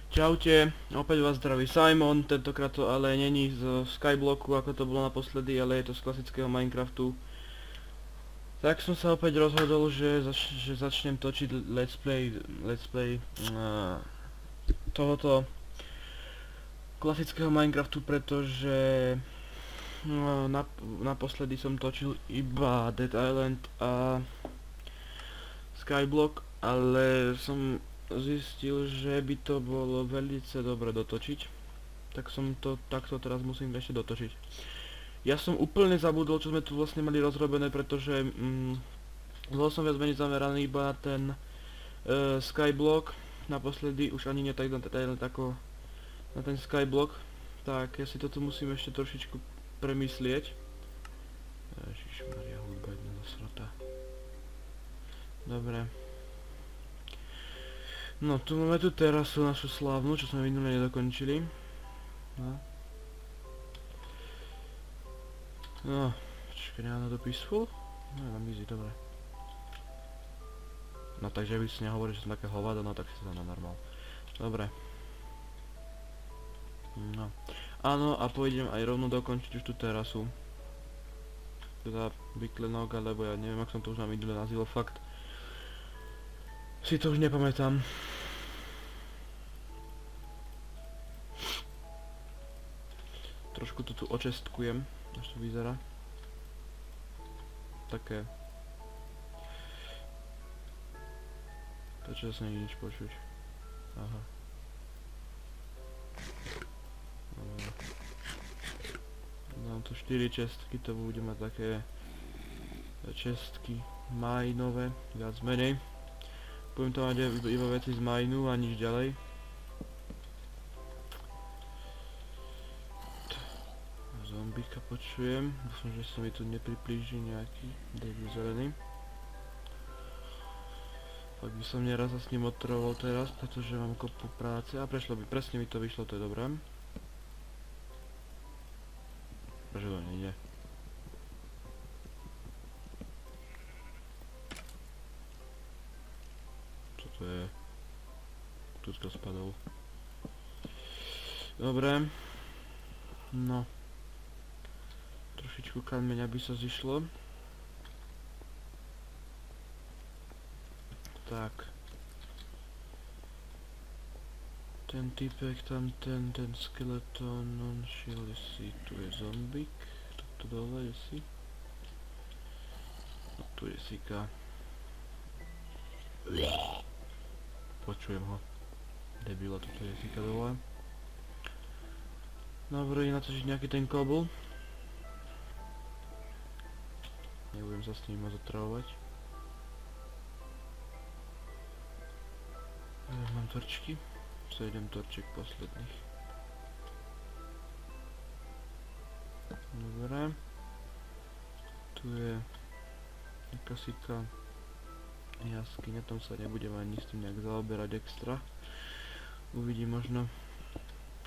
Čaute, opäť vás zdraví Simon, tentokrát to ale není z Skyblocku, ako to bolo naposledy, ale je to z klasického Minecraftu. Tak som sa opäť rozhodol, že začnem točiť let's play tohoto klasického Minecraftu, pretože naposledy som točil iba Dead Island a Skyblock, ale som zistil, že by to bolo veľmi dobre dotočiť, tak som to takto teraz musím ešte dotočiť. Ja som úplne zabudol, čo sme tu vlastne mali rozrobené, pretože bol som viac menej zameraný iba na ten Skyblock, naposledy už ani nie tak ako na ten Skyblock, tak ja si toto musím ešte trošičku premyslieť. Ježišmaria, hudba jedna zasrota. Dobre. No, tu máme tu terasu našu slávnu, čo sme minule nedokončili. No, počkaj, nemám to peaceful? No, mám easy, dobre. No, takže by si nehovoril, že som také hovado, no tak si to na normál. Dobre. No. Áno, a pôjdem aj rovno dokončiť už tú terasu. Teda vyklenok, alebo ja neviem, ak som to už na minule nazýval, fakt. Si to už nepamätám. Trošku to tu očestkujem, až to vyzerá. Také. Prečo sa není nič počuť? Aha. Dám tu 4 čestky, to bude mať také čestky majnové, viac menej. Budem to mať iba veci z majnu a nič ďalej. Zombíka počujem, dúfam, že sa mi tu nepriplíži nejaký debil zelený. Pak by som neraz sa s ním otravoval teraz, pretože mám kopu práce a presne mi to vyšlo, to je dobré. Prečo to nejde? Čo to je? Tuto spadol. Dobre. No. Trošičku kameňa by sa zišlo. Tak. Ten typek tam, ten skeleton, on šiel si, tu je zombík. Tu dole je si. No, tu je sika. Počujem ho. Debila, toto je sika dole. Dobre, natočiť nejaký ten kobl. Nebudem sa s ním moc otravovať. Mám torčky. 7 torčiek posledných. Dobre. Tu je nejaká sika jaskyňa, tam sa nebudem ani s tým nejak zaoberať extra. Uvidím, možno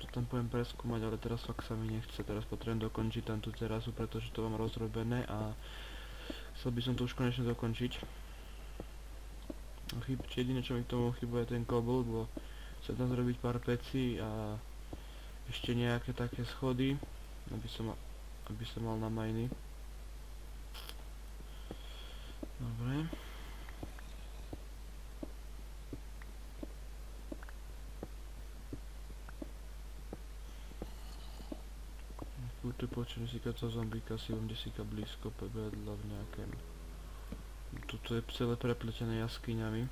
to tam poviem preskúmať, ale teraz fakt sa mi nechce. Teraz potrebujem dokončiť tam tú terasu, pretože to mám rozrobené a chcel by som to už konečne dokončiť. Jediné, čo mi k tomu chýba, je ten kobl, bo chcem tam zrobiť pár pecí a ešte nejaké také schody, aby som mal na majny. Dobre. Tu počujem sika to zombíka, si viem, kde sika blízko vedľa v nejakém. Tuto je celé prepletené jaskyňami.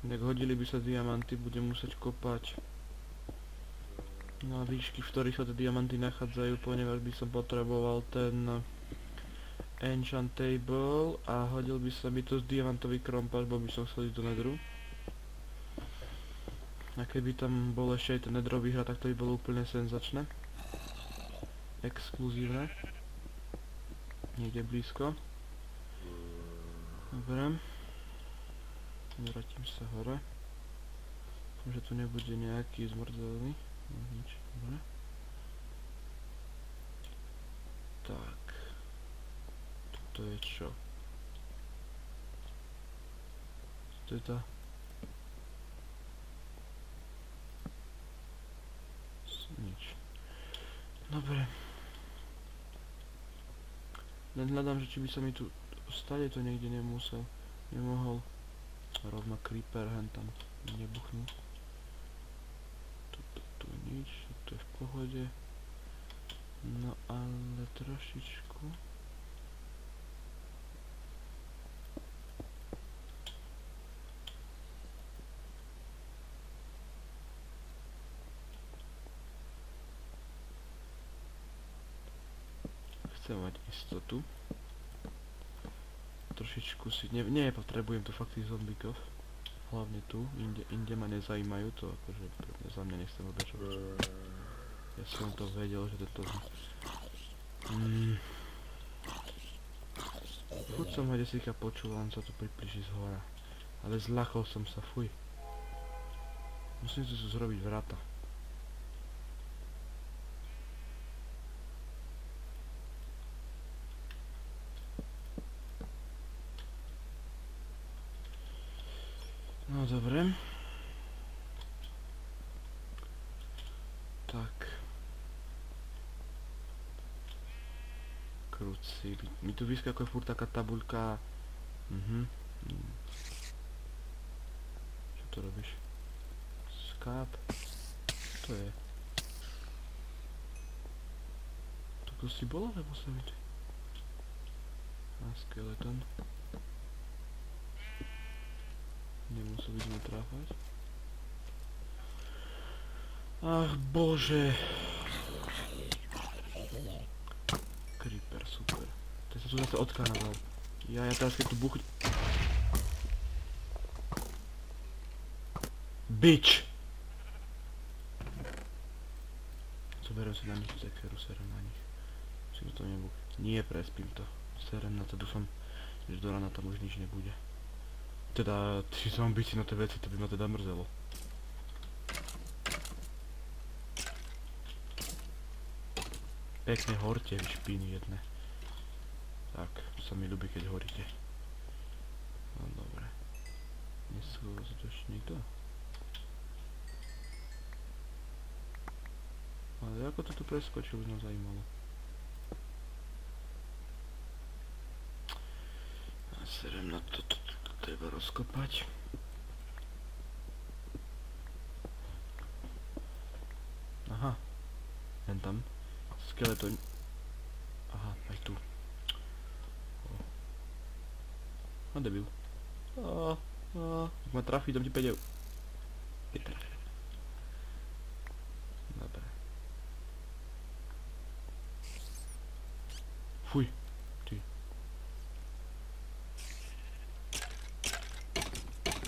Ak hodili by sa diamanty, budem musieť kopať na výšky, v ktorých sa tie diamanty nachádzajú, ponieważ by som potreboval ten enchant table a hodil by sa mi to z diamantový krompáč, bo by som chcel ísť do nedru. A keby tam bol ešte aj ten nedrový hra, tak to by bolo úplne senzačné. Exkluzívne. Niekde blízko. Dobre. Vrátim sa hore. Dúfam, že tu nebude nejaký zmrdelený. Nič, dobre. Tak. Toto je čo? To je tá... Dobre. Len hľadám, že či by sa mi tu stade to niekde nemohol. Rovno creeper hen tam nebuchnú. Tu nič, to je v pohode. No ale trošičku. Chcem mať istotu. Trošičku si... nepotrebujem tu fakt tých zombíkov. Hlavne tu, inde ma nezajímajú, to akože za mňa nechcem obežovať. Ja som to vedel, že toto... Furt som ho desíka počul, on sa tu priblíži z hora. Ale zľakol som sa, fuj. Musím si tu zrobiť vrata. No dobre. Tak. Kruci. Mi tu vyskakuje furt taká tabuľka. Čo to robíš? Skáp. To je. To si bolo, nebo sa vidí? A skeleton. Nemusel by sme tráfať. Ach bože. Creeper, super. To sa tu zase odkánal. Ja teraz keď tu buchť... Bitch! Zoberiem si na nich zekeru, serem na nich. Si to nebuch. Nie, prespím to. Serem na to, dúfam, že do rana tam už nič nebude. Teda, tí zombíci na tie veci, to by ma teda mrzelo. Pekne horte, vy špíny jedné. Tak, sa mi ľubí, keď horíte. No dobre. Neschúva sa tu ešte niekto? Ale ako to tu preskočil, by ma zajímalo. A serem na to treba rozkopať. Aha. Len tam. Skeleton. Aha, aj tu. A debil. Ak ma trafí, dám ti 5 eur. Netrafil. Dobre. Fuj. Ty.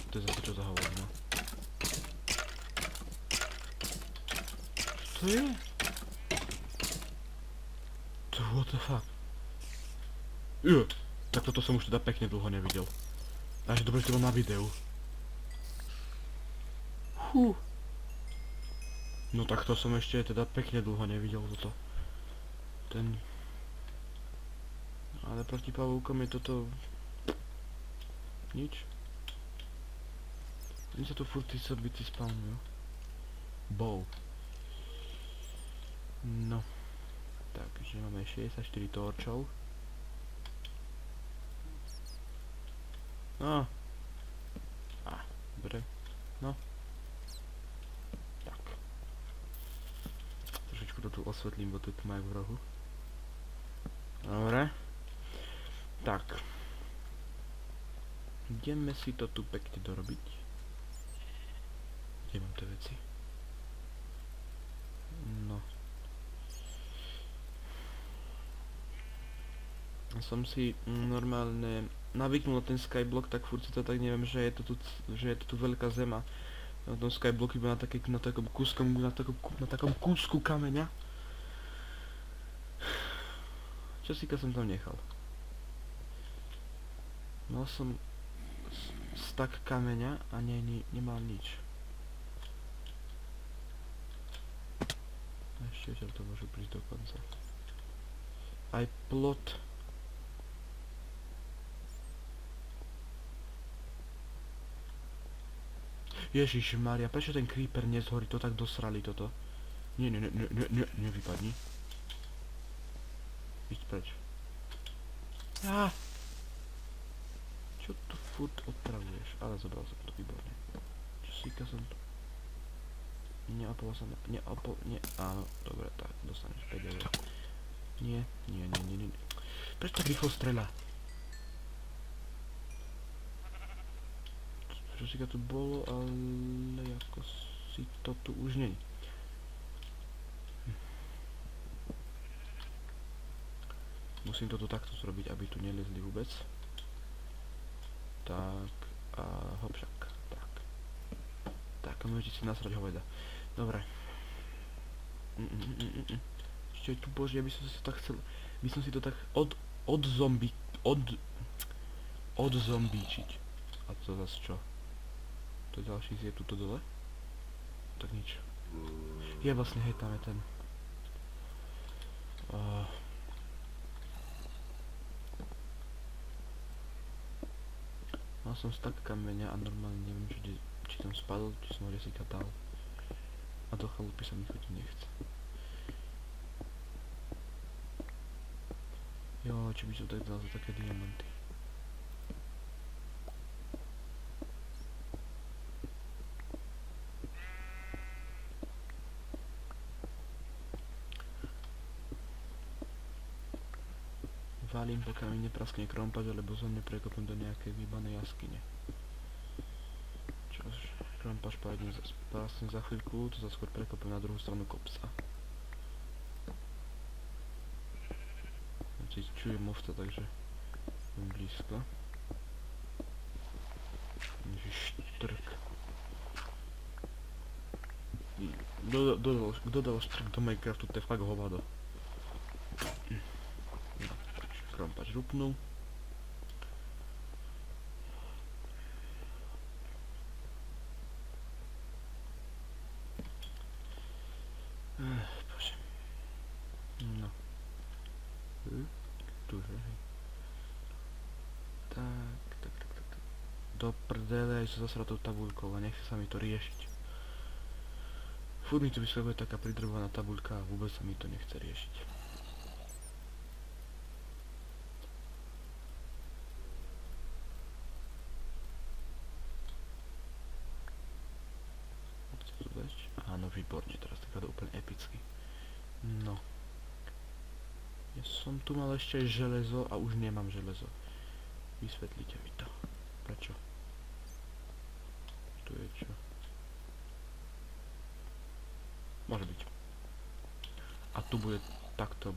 To je zase čo za hovadno. Čo to je? What the fuck? Tak toto som už teda pekne dlho nevidel. Takže dobre, že to bol na videu. No tak to som ešte teda pekne dlho nevidel toto. Ale proti pavúkom je toto... Nič. Oni sa tu furt tí sorbíci spawnujú. Bow. No. Takže máme 64 torčov. No. Dobre. No. Tak. Trošičku to tu osvetlím, bo tu tma je v rohu. Dobre. Tak. Ideme si to tu pekne dorobiť. Kde mám tie veci? No. Som si normálne navyknul na ten skyblock, tak furt si to tak neviem, že je to tu veľká zema. Na tom skyblock iba na takom kúsku kameňa. Časíka som tam nechal. Mal som stack kameňa a nemal nič. Ešte to môžu prísť do konca. Aj plot. Ježišmária, prečo ten creeper nezhorí? To tak dosrali toto. Nie, nevypadni. Ísť preč. Á! Čo tu furt otravuješ? Ale zobral som to výborne. Časíka som to... Neopol som... Áno, dobre, tak, dostaneš 5 eur. Nie. Prečo tak rýchlo streľa? Časíka tu bolo, ale ako si to tu už nie. Musím to tu takto zrobiť, aby tu neliezli vôbec. Tak, a hopšak, tak. Tak, a môžete si nasrať hoveda. Dobre. Ešte tu, bože, ja by som si to tak chcel... By som si to tak odzombičiť. A to zase čo? To ďalší je tuto dole? Tak nič. Je vlastne, hej, tam je ten... Mal som stack kameňa a normálne neviem, či tam spadol, či som ho si katal. A do chalupy sa mi chodiť nechce. Jo, či by som tak dal za také diamanty. Valím, pokiaľ mi nepraskne krompač, alebo som neprekopnem do nejakej výbanej jaskyne. Čož, krompač praskne za chvíľku, to sa skôr prekopem na druhú stranu kopca. Ja čujem ovca, takže budem blízko. Štrk. Kto dal štrk do Minecraftu, to je fakt hovado. Krompač rupnul. Bože. No. Tuže, hej. Tak. Do prdele, aj so zasratou tabuľkou a nechce sa mi to riešiť. Furt mi tu vyskakuje taká pridrvovaná tabuľka a vôbec sa mi to nechce riešiť. Áno, výborne, teraz taká úplne epicky. No. Ja som tu mal ešte železo a už nemám železo. Vysvetlite mi to. Prečo? Tu je čo? Môže byť. A tu bude takto,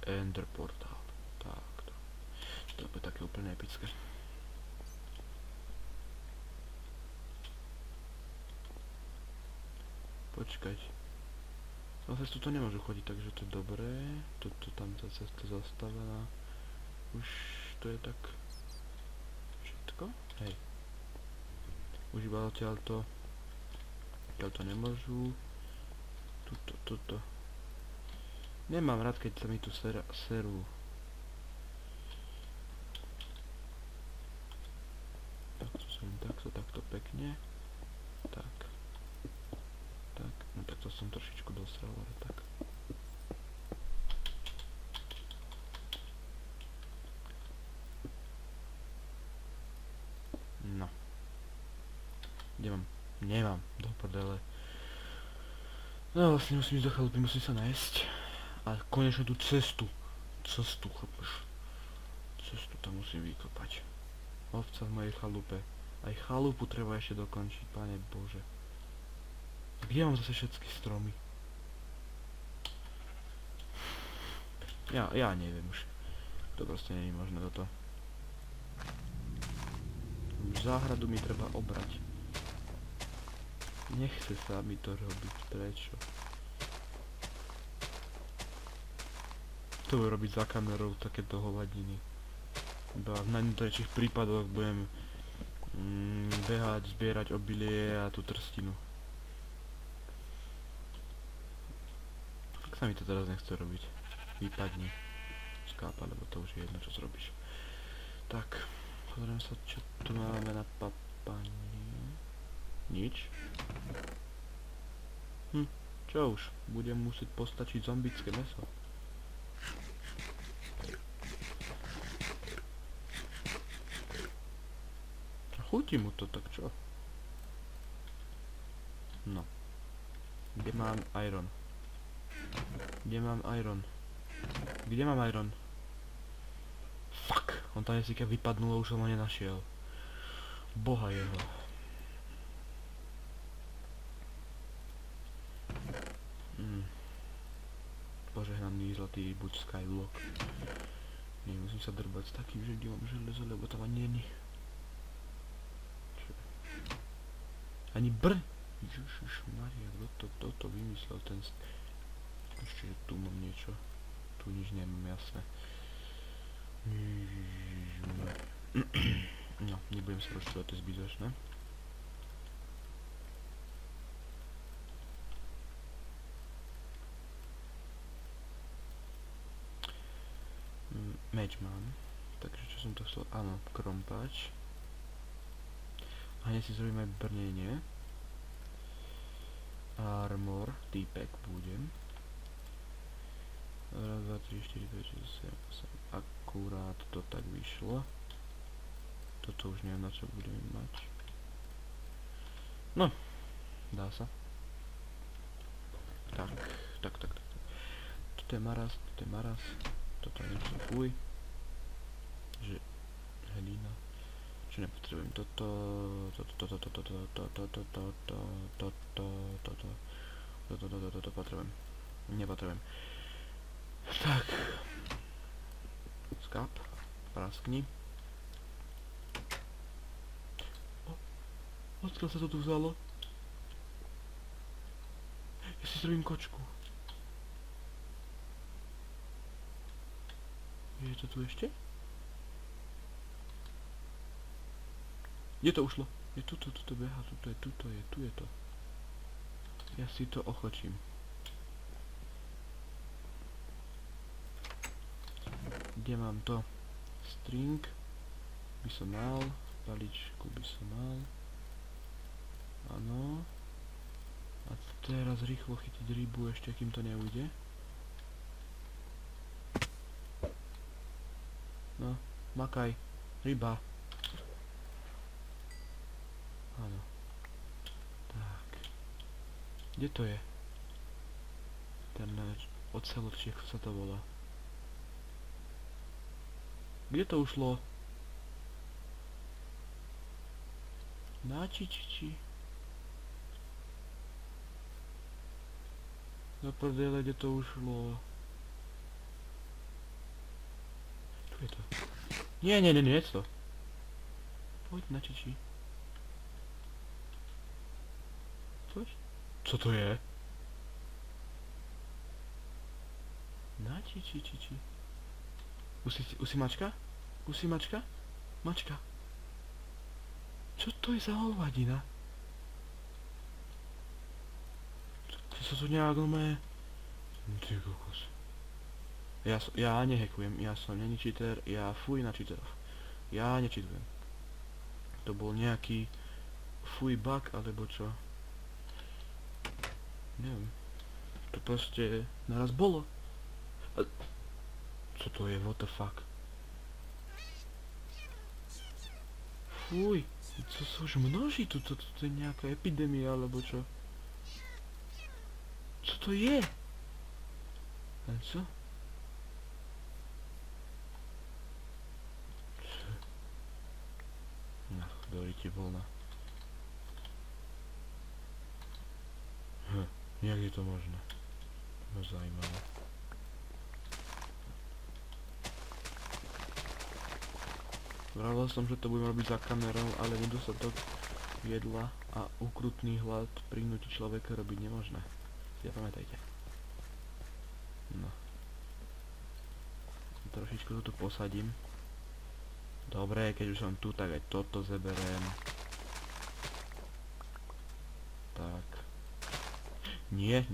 Ender portál. Takto. To bude také úplne epické. Počkať. Zase tu to nemôžu chodiť, takže to je dobré. Toto tam tá cesta zastavená. Už to je tak... všetko? Hej. Už iba odtiaľto... odtiaľto nemôžu. Tuto. Nemám rád, keď sa mi tu serú. Takto pekne. Tak. No tak to som trošičku dosral, ale tak. No. Kde mám? Nemám, do prdele. No vlastne musím ísť do chalupy, musím sa nájsť. A konečne tú cestu, chápeš? Cestu tam musím vykopať. Ovca v mojej chalupe. Aj chalupu treba ešte dokončiť, Pane Bože. Kde mám zase všetky stromy? Ja neviem už. To proste nie je možné toto. Záhradu mi treba obrať. Nechce sa mi to robiť. Prečo? To bude robiť za kamerou takéto hovadiny. Iba v najnutejších prípadoch budem behať, zbierať obilie a tú trstinu. Tak sa mi to teraz nechce robiť. Vypadni. Skápa, lebo to už je jedno, čo zrobíš. Tak, pozriem sa, čo tu máme na papanie. Nič. Čo už? Budem musieť postačiť zombické mäso. chutí mu to, tak čo? No. Kde mám iron? Kde mám iron? Kde mám iron? Fuck! On tam jesíka vypadnul a už som ho nenašiel. Boha jeho. Požehnaný zlatý buď skyblock. Nie, musím sa drbať s takým, že kde mám železo, lebo tam ani není. Ani brň! Ježišmaria, kto to vymyslel ten... Ešte, že tu mám niečo. Tu nič nemám, jasné. No, nebudem sa rozčúvať, to je zbytočné. Meč mám. Takže čo som to chcel? Áno, krompač. A hneď si zrobím aj brnenie. Armor, týpek budem. Raz, 2, 3, 4, 5, 6, 7, 8. Akurát to tak vyšlo. Toto už neviem, na čo budeme mať. No, dá sa. Tak. Toto je maraz, toto je niečo, fuj. Že, hlína. Čo nepotrebujem, toto potrebujem. Nepotrebujem. Tak. Skap. Praskni. Odkiaľ sa to tu vzalo? Ja si zrobím kočku. Je to tu ešte? Kde to ušlo? Je tu beha, tu je to. Ja si to ochočím. Kde mám to? String by som mal, paličku by som mal. Áno. A teraz rýchlo chytiť rybu ešte, kým to neujde. No, makaj, ryba. Áno. Tak. Kde to je? Ten ocelot, či ako sa to volá. Kde to ušlo? Na či. Na prdele, kde to ušlo? Tu je to. Nie, je to. Poď na či. Poď. Co to je? Na či. Usi mačka? Usi mačka? Mačka. Čo to je za hovadina? Ty sa tu nejak nové... Ty kokos. Ja nehekujem, ja som není cheater, ja fuj na cheaterov. Ja nečitujem. To bol nejaký fuj bug, alebo čo? Neviem. To proste naraz bolo. Co to je, what the fuck? Fuj, to sa už množí, to je nejaká epidémia, alebo čo? Co to je? A co? No, dovolíte voľna. Jak je to možné? To ma zajímavé. Vravel som, že to budem robiť za kamerou, ale nedostatok jedla a ukrutný hlad prinúti človeka robiť nemožné. Si zapamätajte. No. Trošičku to tu posadím. Dobre, keď už som tu, tak aj toto zeberiem. Tak. Nie,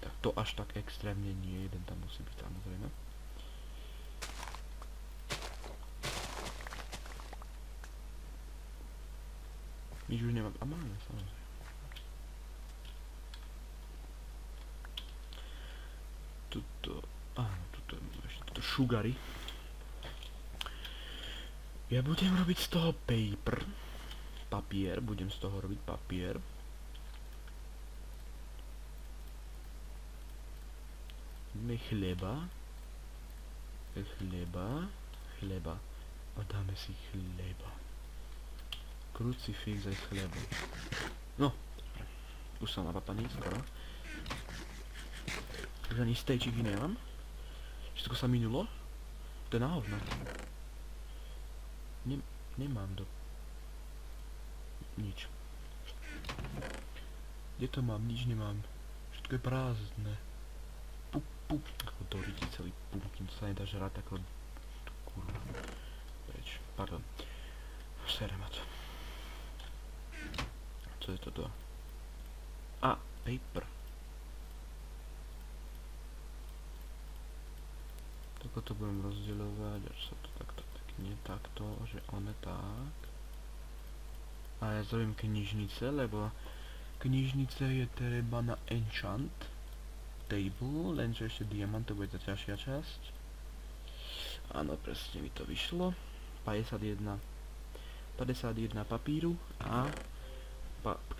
tak to až tak extrémne nie, jeden tam musí byť samozrejme. Nič už nemám, a máme samozrejme. Áno, tuto ešte toto sugary. Ja budem robiť z toho paper. papier, budem z toho robiť papier. Dáme chleba. Chleba. A dáme si chleba. Krucifix aj chleba. No, už som napapaný skoro. Už ani stejčiky nemám. Všetko sa minulo. To je na hovno. Nemám do... Nič. Kde to mám? Nič nemám. Všetko je prázdne. Ako to ríti celý pumpkin, to sa nedá žrať ako... Kurva. Preč. Pardon. Sere ma to. Co je toto? A, paper. Tako to budem rozdeľovať, až sa to takto pekne, takto, že one tak. A ja zrobím knižnice, lebo knižnice je treba na enchant table, lenže ešte diamant, to bude tá ťažšia časť. Áno, presne mi to vyšlo. 51 papíru a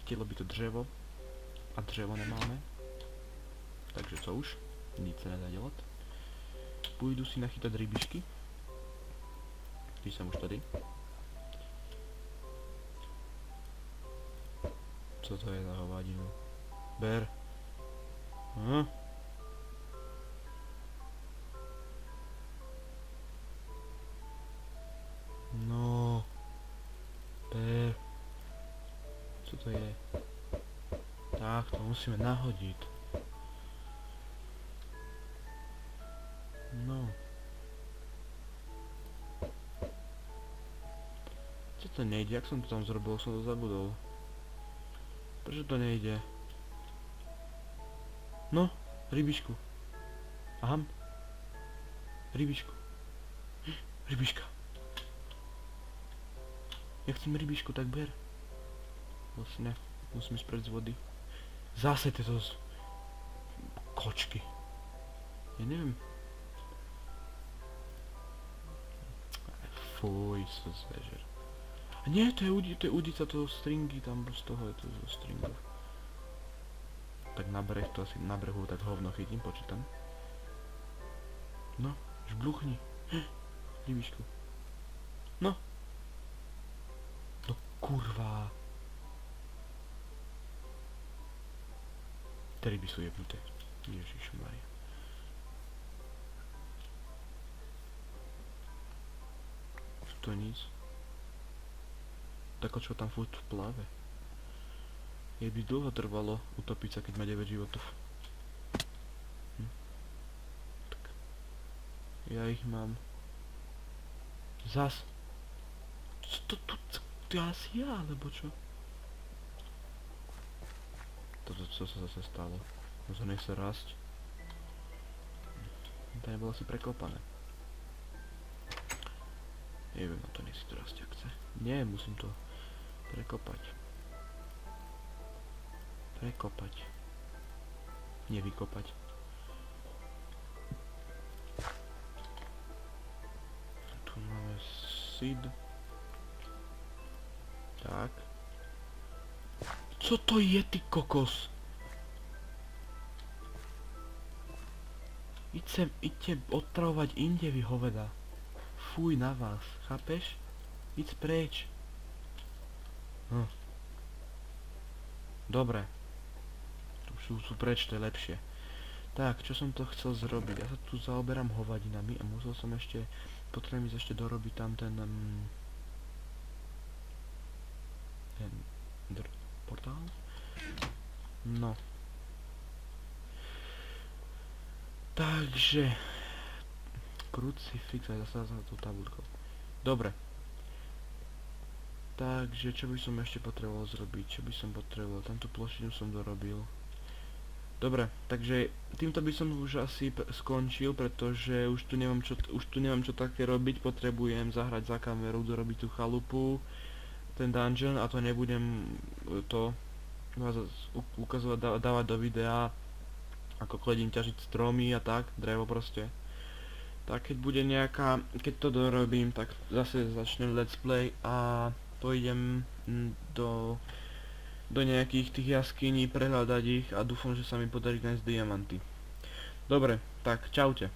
chtelo by to drevo a drevo nemáme. Takže co už? Nic sa nedá delať. Pôjdu si nachytať rybišky. Ty som už tady. Co to je za hovadinu? Ber. No. Ber. Co to je? Tak, to musíme nahodiť. No. Čo to nejde? Jak som to tam zrobil? Som to zabudol. Prečo to nejde? No, rybišku. Aha. Rybišku. Rybiška. Ja chcem rybišku, tak ber. Vlastne, musím ísť preč z vody. Zase tieto kočky. Ja neviem. Fuj, sa zvežer. A nie, to je udica toho stringy, tam z toho je to zo stringov. Tak na breh, to asi na brehu tak hovno chytím, počítam. No, žbluchni. Rybišku. No. No kurva. Tie ryby sú jebnuté. Ježišmaria. To je nic. Tako čo tam furt v plave. Je by dlho trvalo utopiť sa, keď má 9 životov. Tak. Ja ich mám. Zas. Co to tu? To asi ja, alebo čo? Toto čo sa zase stalo? Možno nechce rásť. To nebolo asi prekopané. Neviem, no to nechci to rásť, ak chce. Nie, musím to prekopať. Prekopať. Nevykopať. Tu máme seed. Tak. Co to je, ty kokos? Idte otravovať inde, vy hoveda. Fuj na vás, chápeš? Idź preč. Dobre. Tu sú preč, to je lepšie. Tak, čo som to chcel zrobiť? Ja sa tu zaoberám hovadinami a musel som ešte... Potrebujem ísť ešte dorobiť tam ten portál? No. Takže... Krucifix, aj zase za tú tabulkou. Dobre. Takže, čo by som ešte potreboval zrobiť? Čo by som potreboval? Tamtú plošinu som dorobil. Dobre, takže týmto by som už asi skončil, pretože už tu nemám čo také robiť. Potrebujem zahrať za kameru, dorobiť tú chalupu, ten dungeon, a to nebudem to ukazovať, dávať do videa, ako kledím, ťažiť stromy a tak, drevo proste. Tak keď bude nejaká, keď to dorobím, tak zase začnem let's play a pôjdem do nejakých tých jaskyní, prehľadať ich a dúfam, že sa mi podarí nájsť diamanty. Dobre, tak čaute.